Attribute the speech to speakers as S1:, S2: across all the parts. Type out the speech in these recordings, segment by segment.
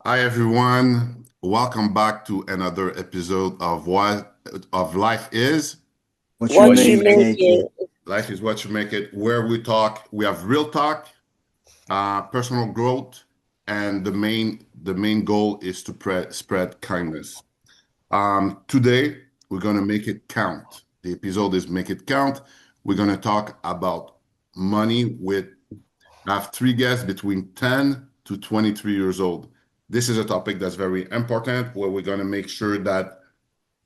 S1: Hi everyone, welcome back to another episode of What of Life Is.
S2: What you
S3: What you
S2: make
S3: make
S2: it.
S3: it.
S1: Life is what you make it, where we have real talk, personal growth, and the main goal is to spread kindness. Today we're gonna make it count. The episode is Make It Count. We're gonna talk about money with I have three guests between 10 to 23 years old. This is a topic that's very important where we're going to make sure that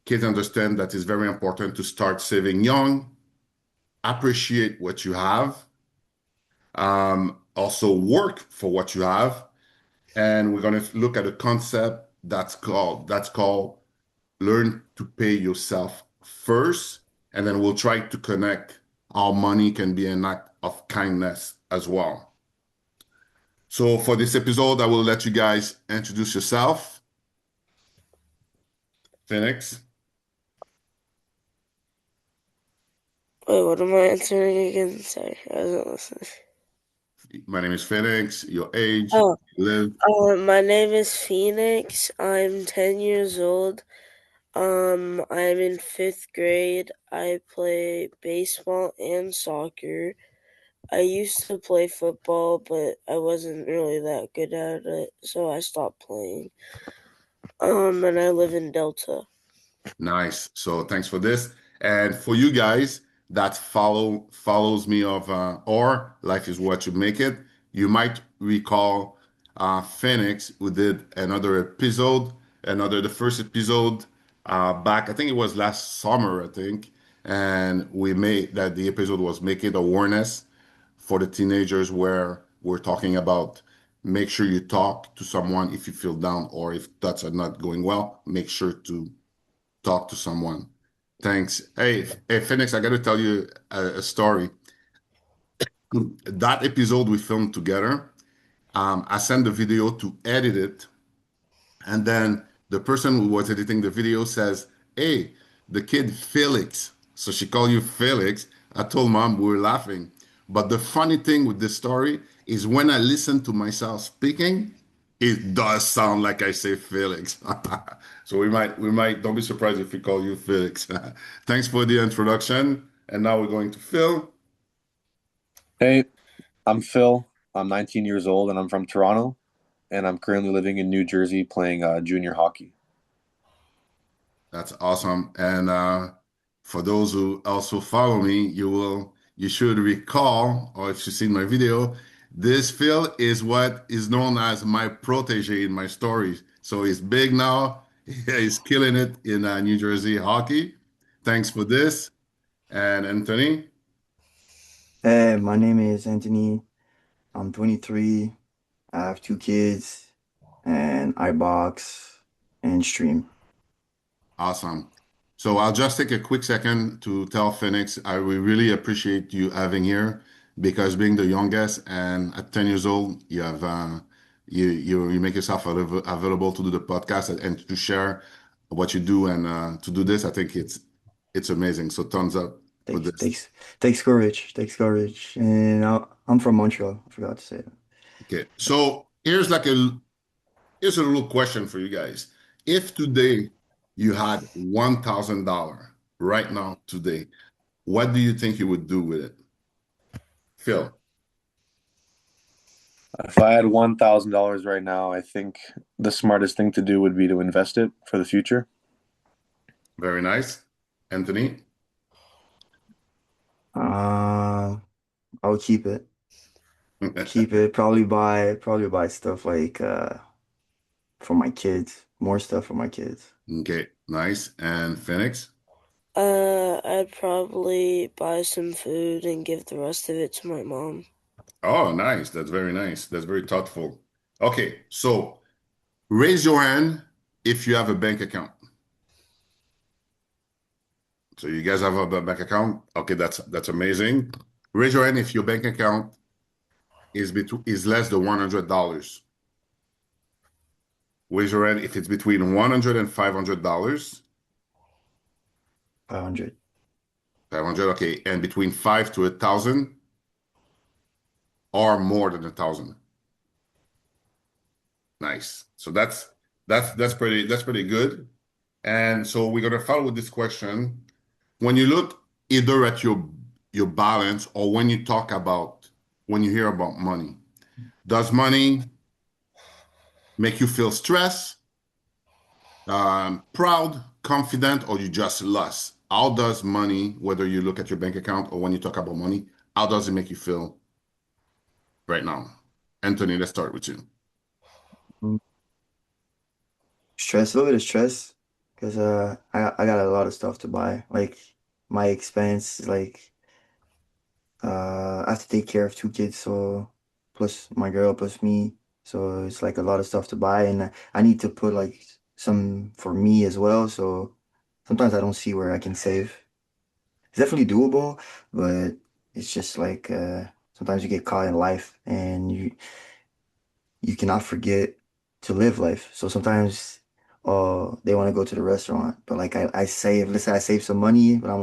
S1: kids understand that it's very important to start saving young, appreciate what you have, also work for what you have. And we're going to look at a concept that's called learn to pay yourself first. And then we'll try to connect how money can be an act of kindness as well. So for this episode, I will let you guys introduce yourself. Phoenix.
S3: Wait, what am I answering again? Sorry, I wasn't listening.
S1: My name is Phoenix. Your age,
S3: Oh,
S1: you live.
S3: my name is Phoenix. I'm 10 years old. I'm in 5th grade. I play baseball and soccer. I used to play football, but I wasn't really that good at it, so I stopped playing. And I live in Delta.
S1: Nice. So thanks for this. And for you guys that follows me of or Life is What You Make It, you might recall Phoenix who did another episode, the first episode back, I think it was last summer, I think. And we made that the episode was Make It Awareness for the teenagers where we're talking about make sure you talk to someone if you feel down or if that's not going well, make sure to talk to someone. Thanks. Hey, Phoenix, I got to tell you a story. That episode we filmed together, I sent the video to edit it, and then the person who was editing the video says, "Hey, the kid Felix." So she called you Felix. I told mom we were laughing. But the funny thing with this story is when I listen to myself speaking, it does sound like I say Felix. So we might don't be surprised if we call you Felix. Thanks for the introduction. And now we're going to Phil.
S2: Hey, I'm Phil. I'm 19 years old and I'm from Toronto. And I'm currently living in New Jersey playing junior hockey.
S1: That's awesome. And for those who also follow me, you should recall, or if you've seen my video, this Phil is what is known as my protege in my stories. So he's big now. He's killing it in New Jersey hockey. Thanks for this. And Anthony,
S4: Hey, my name is Anthony. I'm 23. I have two kids, and I box and stream.
S1: awesome. So I'll just take a quick second to tell Phoenix I will really appreciate you having here because being the youngest and at 10 years old, you have you make yourself available to do the podcast and to share what you do and to do this. I think it's amazing. So thumbs up for
S4: Takes
S1: this.
S4: takes takes courage. Takes courage. And I'm from Montreal. I forgot to say that.
S1: Okay. So here's a little question for you guys. If today you had $1,000 right now today, what do you think you would do with it? Phil.
S2: If I had $1,000 right now, I think the smartest thing to do would be to invest it for the future.
S1: Very nice. Anthony?
S4: I would keep it. Keep it. Probably buy stuff like for my kids. More stuff for my kids.
S1: Okay, nice. And Phoenix?
S3: I'd probably buy some food and give the rest of it to my mom.
S1: Oh, nice. That's very nice. That's very thoughtful. Okay, so raise your hand if you have a bank account. So you guys have a bank account? Okay, that's amazing. Raise your hand if your bank account is less than $100. Raise your hand if it's between 100 and $500.
S4: 500.
S1: 500, okay, and between 5 to 1,000 or more than 1,000? Nice. So that's pretty good. And so we're gonna follow with this question. When you look either at your balance or when you hear about money, does money make you feel stressed, proud, confident, or you just lost? How does money, whether you look at your bank account or when you talk about money, how does it make you feel right now? Anthony, let's start with you.
S4: Mm. Stress, a little bit of stress, because I got a lot of stuff to buy. Like my expense, like I have to take care of two kids, so plus my girl, plus me. So it's like a lot of stuff to buy, and I need to put like some for me as well. So sometimes I don't see where I can save. It's definitely doable, but it's just like sometimes you get caught in life and you cannot forget to live life. So sometimes they want to go to the restaurant, but like I save, let's say I save some money, but I'm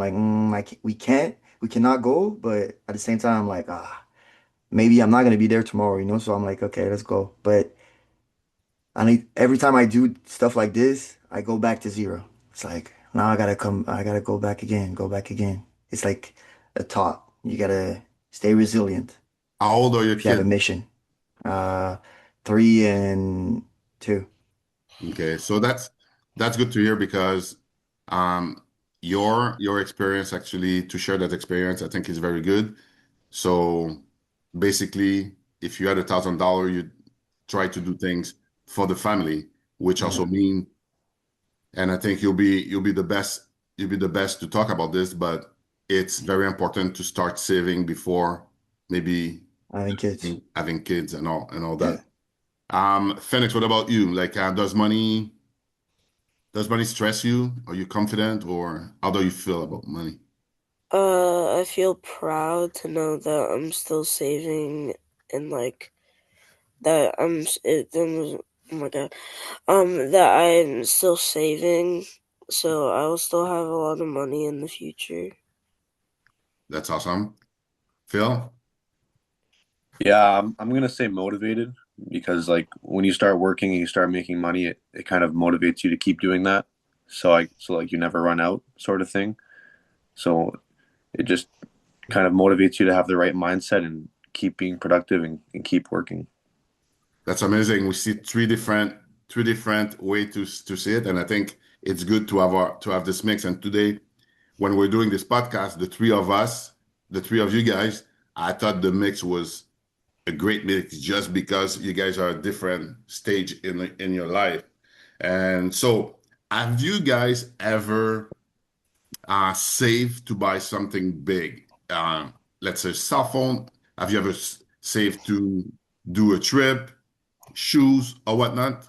S4: like, we cannot go, but at the same time I'm like, maybe I'm not gonna be there tomorrow, you know? So I'm like, okay, let's go. But I need every time I do stuff like this, I go back to zero. It's like now I gotta go back again, go back again. It's like a thought. You gotta stay resilient
S1: How old are your
S4: if you have a
S1: kids?
S4: mission. Uh, 3 and 2.
S1: Okay, so that's good to hear because um your experience actually to share that experience I think is very good. So basically, if you had $1,000, you try to do things for the family, which also
S4: Yeah,
S1: mean, and I think you'll be the best to talk about this, but it's very important to start saving before maybe
S4: having kids.
S1: having kids and all that.
S4: Yeah.
S1: Phoenix, what about you? Like, does money stress you? Are you confident, or how do you feel about money?
S3: I feel proud to know that I'm still saving and like that oh my God. That I'm still saving, so I will still have a lot of money in the future.
S1: That's awesome. Phil?
S2: Yeah, I'm gonna say motivated because like when you start working and you start making money, it kind of motivates you to keep doing that. So like you never run out sort of thing. So it just kind of motivates you to have the right mindset and keep being productive and keep working.
S1: That's amazing. We see three different way to see it, and I think it's good to have this mix. And today, when we're doing this podcast, the three of us, the three of you guys, I thought the mix was a great mix just because you guys are at a different stage in your life. And so, have you guys ever saved to buy something big? Let's say cell phone. Have you ever saved to do a trip, shoes, or whatnot?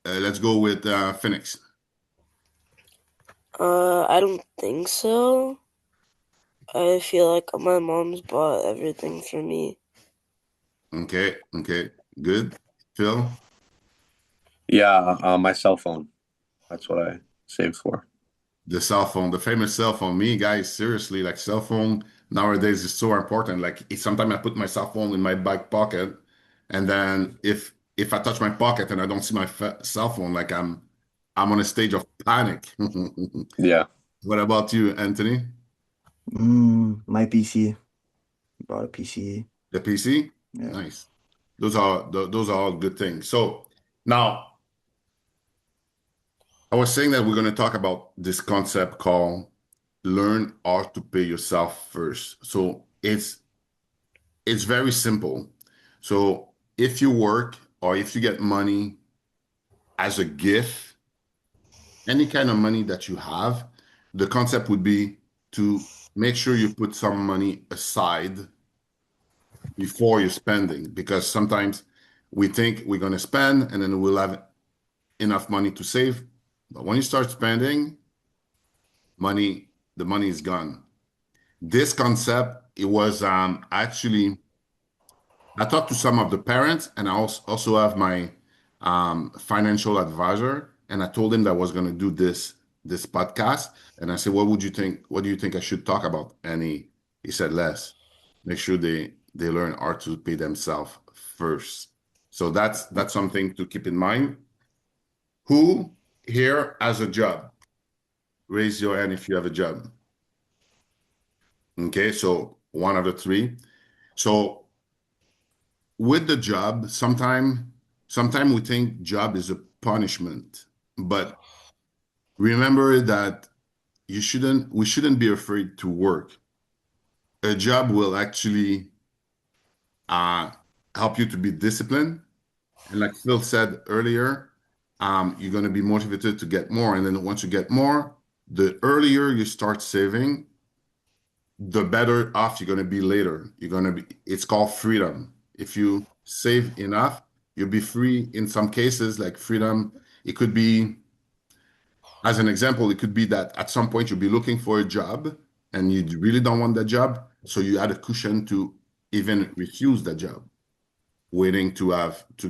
S1: Let's go with Phoenix.
S3: I don't think so. I feel like my mom's bought everything for me.
S1: Okay, okay, good. Phil,
S2: Yeah, my cell phone. That's what I saved for.
S1: the cell phone, the famous cell phone. Me, guys, seriously, like cell phone nowadays is so important. Like sometimes I put my cell phone in my back pocket, and then if I touch my pocket and I don't see my cell phone, like I'm on a stage of panic.
S2: Yeah.
S1: What about you, Anthony?
S4: My PC. Bought a PC.
S1: The PC?
S4: Yeah.
S1: Nice. Those are all good things. So now I was saying that we're going to talk about this concept called learn how to pay yourself first. So it's very simple. So if you work or if you get money as a gift, any kind of money that you have, the concept would be to make sure you put some money aside before you're spending, because sometimes we think we're going to spend and then we'll have enough money to save. But when you start spending money, the money is gone. This concept, it was actually, I talked to some of the parents, and I also have my financial advisor, and I told him that I was going to do this podcast. And I said, "What would you think? What do you think I should talk about?" And he he said less. Make sure they learn how to pay themselves first. So that's something to keep in mind. Who here has a job? Raise your hand if you have a job. Okay, so one of the three. So with the job, sometime we think job is a punishment, but remember that we shouldn't be afraid to work. A job will actually uh, help you to be disciplined. And like Phil said earlier, you're going to be motivated to get more. And then once you get more, the earlier you start saving, the better off you're going to be later. It's called freedom. If you save enough, you'll be free in some cases, like freedom. It could be, as an example, it could be that at some point you'll be looking for a job and you really don't want that job. So you add a cushion to even refuse the job, waiting to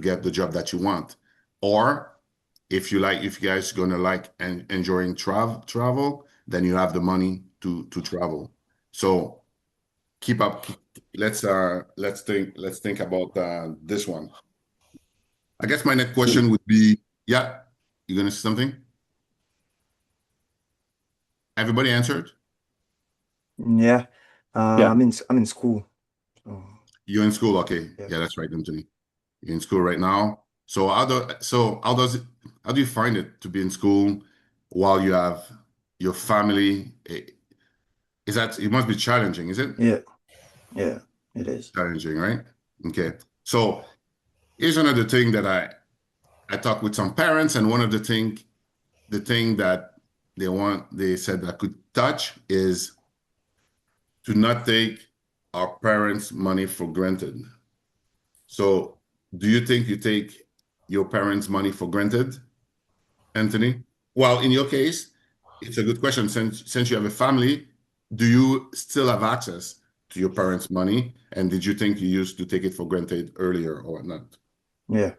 S1: get the job that you want. Or if you guys gonna like and enjoying travel, then you have the money to travel. So keep up. Let's think about this one. I guess my next question would be, yeah, you gonna say something? Everybody answered?
S4: Yeah.
S2: Yeah.
S4: I'm in school. So
S1: You're in school, okay.
S4: yeah.
S1: Yeah, that's right, Anthony. You're in school right now. So how do you find it to be in school while you have your family? It must be challenging, is it?
S4: Yeah. Yeah. It is.
S1: Challenging, right? Okay. So here's another thing that I talked with some parents, and one of the thing that they said I could touch is to not take our parents' money for granted. So do you think you take your parents' money for granted, Anthony? Well, in your case, it's a good question. Since you have a family, do you still have access to your parents' money? And did you think you used to take it for granted earlier or not?
S4: Yeah.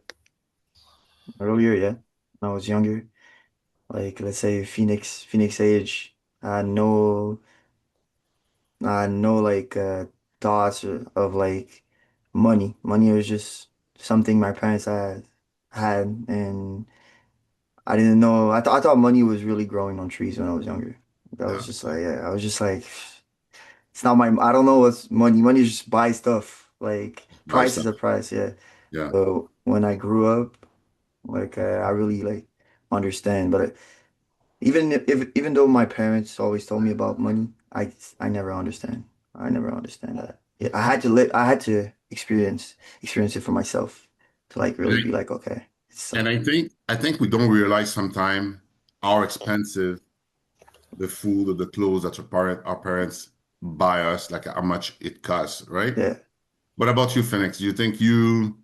S4: Earlier, yeah. When I was younger. Like let's say Phoenix age. I had no like thoughts of like money. Money was just something my parents had and I didn't know. I thought money was really growing on trees when I was younger. I was
S1: Yeah,
S4: just like, yeah, I was just like, it's not my. I don't know what's money. Money is just buy stuff. Like
S1: buy
S4: price is
S1: stuff.
S4: a price. Yeah.
S1: Yeah.
S4: So when I grew up, like I really like understand. But even though my parents always told me about money, I never understand. I never understand that. Yeah, I had to experience it for myself to like
S1: And
S4: really
S1: I,
S4: be like, okay,
S1: and I think we don't realize sometimes how expensive the food or the clothes that our parents buy us, like how much it costs, right?
S4: yeah.
S1: What about you, Phoenix? Do you think you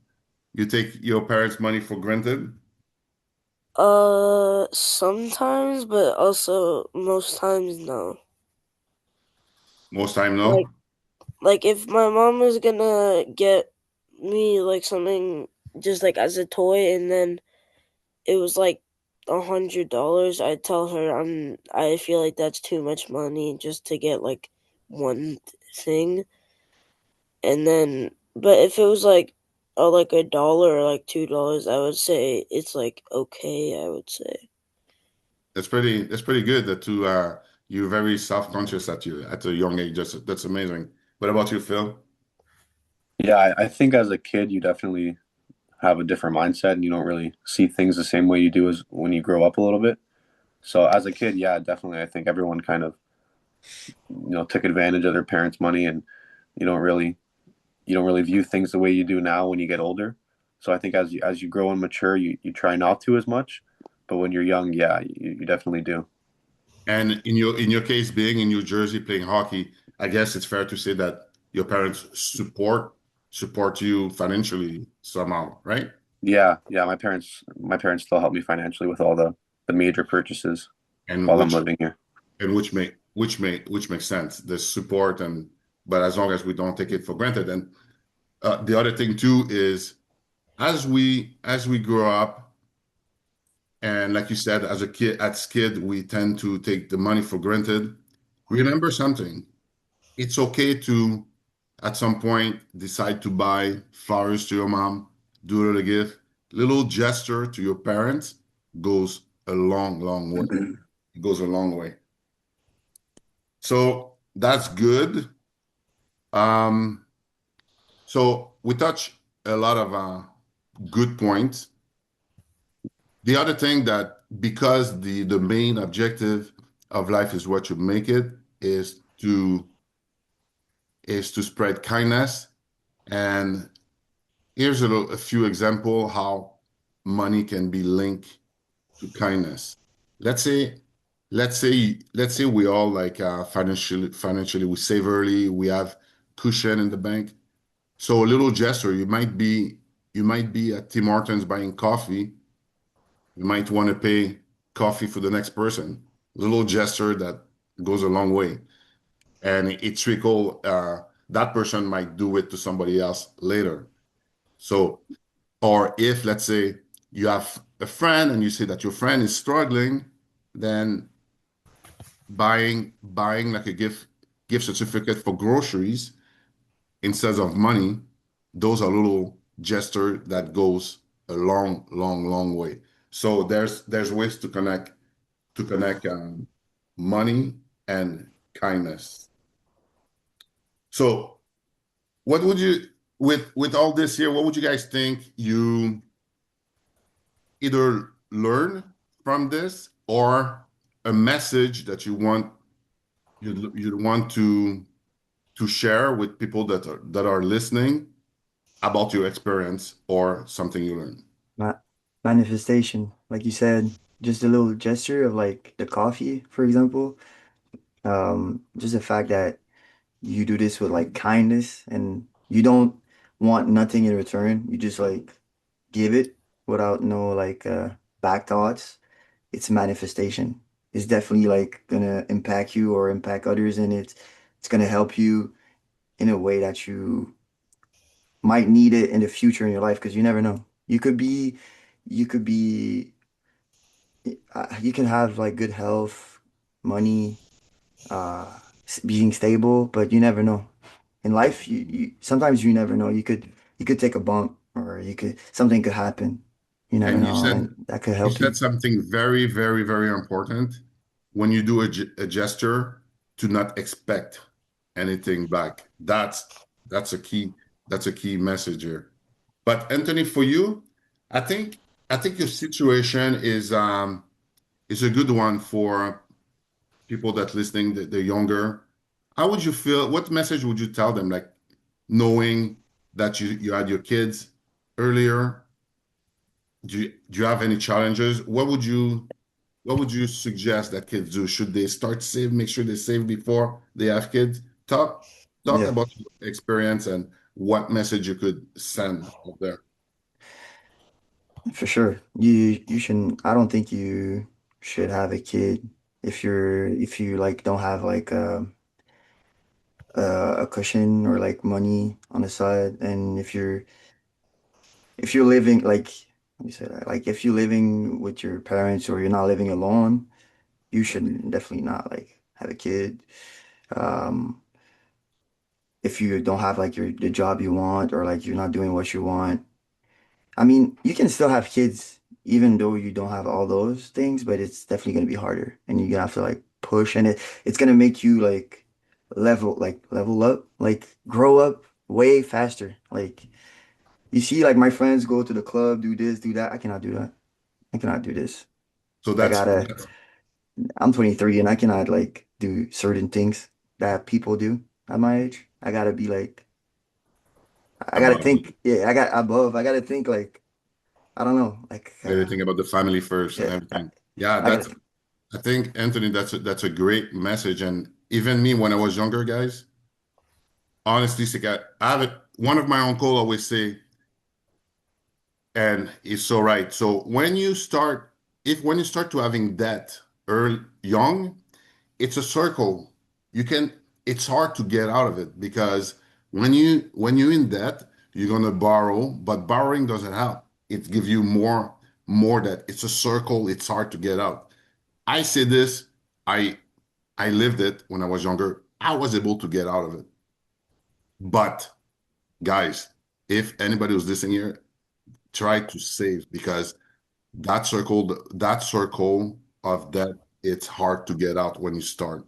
S1: take your parents' money for granted?
S3: Sometimes, but also most times no.
S1: Most time,
S3: Like
S1: no.
S3: like if my mom was gonna get me like something just like as a toy and then it was like $100, I'd tell her I feel like that's too much money just to get like one thing. And then but if it was like a dollar or like $2, I would say it's like okay, I would say.
S1: That's pretty good that you're very self-conscious at a young age. That's amazing. What about you, Phil?
S2: Yeah, I think as a kid, you definitely have a different mindset and you don't really see things the same way you do as when you grow up a little bit. So as a kid, yeah, definitely. I think everyone kind of, took advantage of their parents' money and you don't really you don't really view things the way you do now when you get older. So I think as you grow and mature, you try not to as much. But when you're young, yeah, you definitely do.
S1: And in your case, being in New Jersey playing hockey, I guess it's fair to say that your parents support you financially somehow, right?
S2: Yeah, yeah. My parents still help me financially with all the major purchases
S1: And
S2: while I'm
S1: which
S2: living here.
S1: and which makes sense. The support but as long as we don't take it for granted. And the other thing too is as we grow up, and like you said, as kid, we tend to take the money for granted. Remember something. it's okay to, at some point, decide to buy flowers to your mom, do a little gift. Little gesture to your parents goes a long, long way. It goes a long way. So that's good. Um, so we touch a lot of good points. The other thing that because the main objective of life is what you make it is to spread kindness. And here's a few example how money can be linked to kindness. Let's say let's say we all like financially we save early, we have cushion in the bank. So a little gesture, you might be at Tim Hortons buying coffee. You might want to pay coffee for the next person. A little gesture that goes a long way. And it trickle that person might do it to somebody else later. So, or if let's say you have a friend and you see that your friend is struggling, then buying like a gift certificate for groceries instead of money, those are little gesture that goes a long, long, long way. So there's ways to connect money and kindness. So what would you with all this here, what would you guys think you either learn from this or a message that you'd want to share with people that are listening about your experience or something you learned?
S4: Ma Manifestation, like you said, just a little gesture of like the coffee, for example. Just the fact that you do this with like kindness and you don't want nothing in return. You just like give it without no like back thoughts. It's manifestation. It's definitely like gonna impact you or impact others, and it's gonna help you in a way that you might need it in the future in your life because you never know. You could be you can have like good health, money, being stable, but you never know. In life, you sometimes you never know. You could take a bump or you could something could happen. You never
S1: And you
S4: know,
S1: said
S4: and that could
S1: you
S4: help
S1: said
S4: you.
S1: something very, very, very important when you do a gesture to not expect anything back. That's a key that's a key message here. But Anthony, for you, I think I think your situation is a good one for people that listening that they're younger. How would you feel? What message would you tell them? Like knowing that you had your kids earlier, do you have any challenges? What would you suggest that kids do? Should they start save, make sure they save before they have kids? Talk
S4: Yeah,
S1: about your experience and what message you could send out there.
S4: for sure. You shouldn't. I don't think you should have a kid if you like don't have like a cushion or like money on the side, and if you're living like let me say that like if you're living with your parents or you're not living alone, you should definitely not like have a kid. Um, if you don't have like the job you want or like you're not doing what you want. I mean, you can still have kids even though you don't have all those things, but it's definitely gonna be harder and you're gonna have to like push and it's gonna make you like level up, like grow up way faster. Like you see like my friends go to the club, do this, do that. I cannot do that. I cannot do this.
S1: So
S4: I
S1: that's
S4: gotta I'm 23 and I cannot like do certain things that people do at my age. I gotta be like I gotta
S1: about
S4: think, yeah, I gotta think like I don't know, like
S1: everything about the family first and
S4: yeah,
S1: everything. Yeah,
S4: I gotta
S1: I think Anthony, that's a great message. And even me, when I was younger, guys, honestly, it's like I have it. One of my uncle always say, and he's so right. So when you start to having debt early, young, it's a circle. You can, it's hard to get out of it because when you're in debt, you're gonna borrow, but borrowing doesn't help. It gives you more debt. It's a circle. It's hard to get out. I say this. I I lived it when I was younger. I was able to get out of it. But guys, if anybody was listening here, try to save, because that circle of debt, it's hard to get out when you start.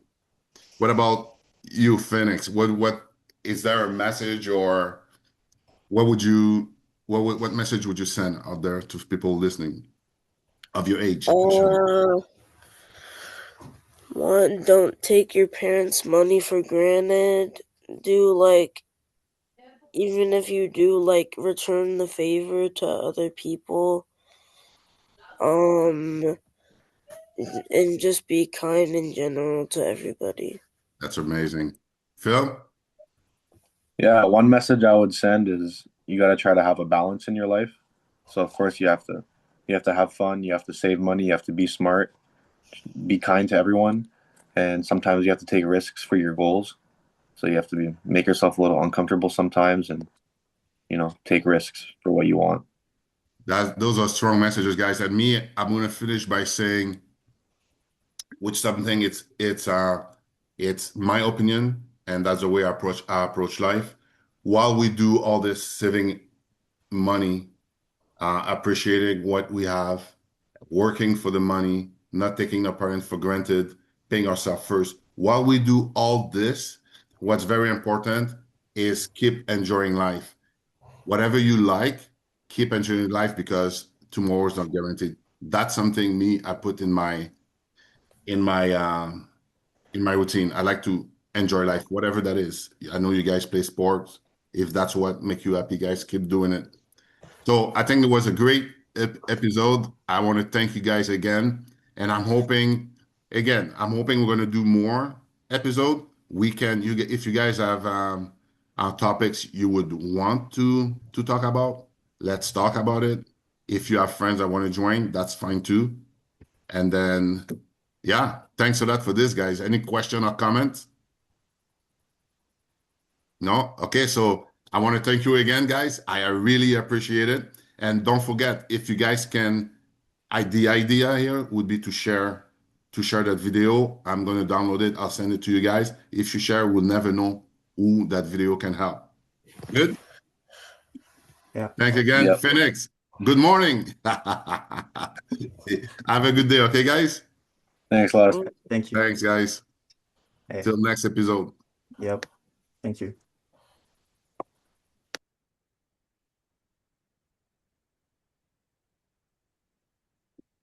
S1: What about you, Phoenix? What is there a message, or what would you what message would you send out there to people listening of your age?
S3: One, don't take your parents' money for granted. Do like, even if you do, like, return the favor to other people. And just be kind in general to everybody.
S1: That's amazing. Phil?
S2: Yeah, one message I would send is you got to try to have a balance in your life. So of course you have to have fun, you have to save money, you have to be smart, be kind to everyone, and sometimes you have to take risks for your goals. So you have to make yourself a little uncomfortable sometimes, and take risks for what you want.
S1: Those are strong messages, guys. And me, I'm gonna finish by saying, which something it's my opinion, and that's the way I approach life. While we do all this saving money, appreciating what we have, working for the money, not taking our parents for granted, paying ourselves first. While we do all this, what's very important is keep enjoying life. Whatever you like, keep enjoying life, because tomorrow is not guaranteed. That's something I put in my um in my routine. I like to enjoy life, whatever that is. I know you guys play sports. If that's what make you happy, guys, keep doing it. So I think it was a great episode. I want to thank you guys again, and I'm hoping we're going to do more episode. If you guys have topics you would want to talk about, let's talk about it. If you have friends that want to join, that's fine too. And then, yeah, thanks a lot for this, guys. Any question or comments? No? Okay, so I want to thank you again, guys. I really appreciate it. And don't forget, if you guys can, the idea here would be to share that video. I'm going to download it. I'll send it to you guys. If you share, we'll never know who that video can help. Good?
S4: Yeah.
S1: Thanks again,
S2: Yep.
S1: Phoenix. Good morning. Have a good day, okay, guys?
S2: Thanks a lot.
S4: Thank you.
S1: Thanks, guys.
S4: Hey.
S1: Till next episode.
S4: Yep. Thank you.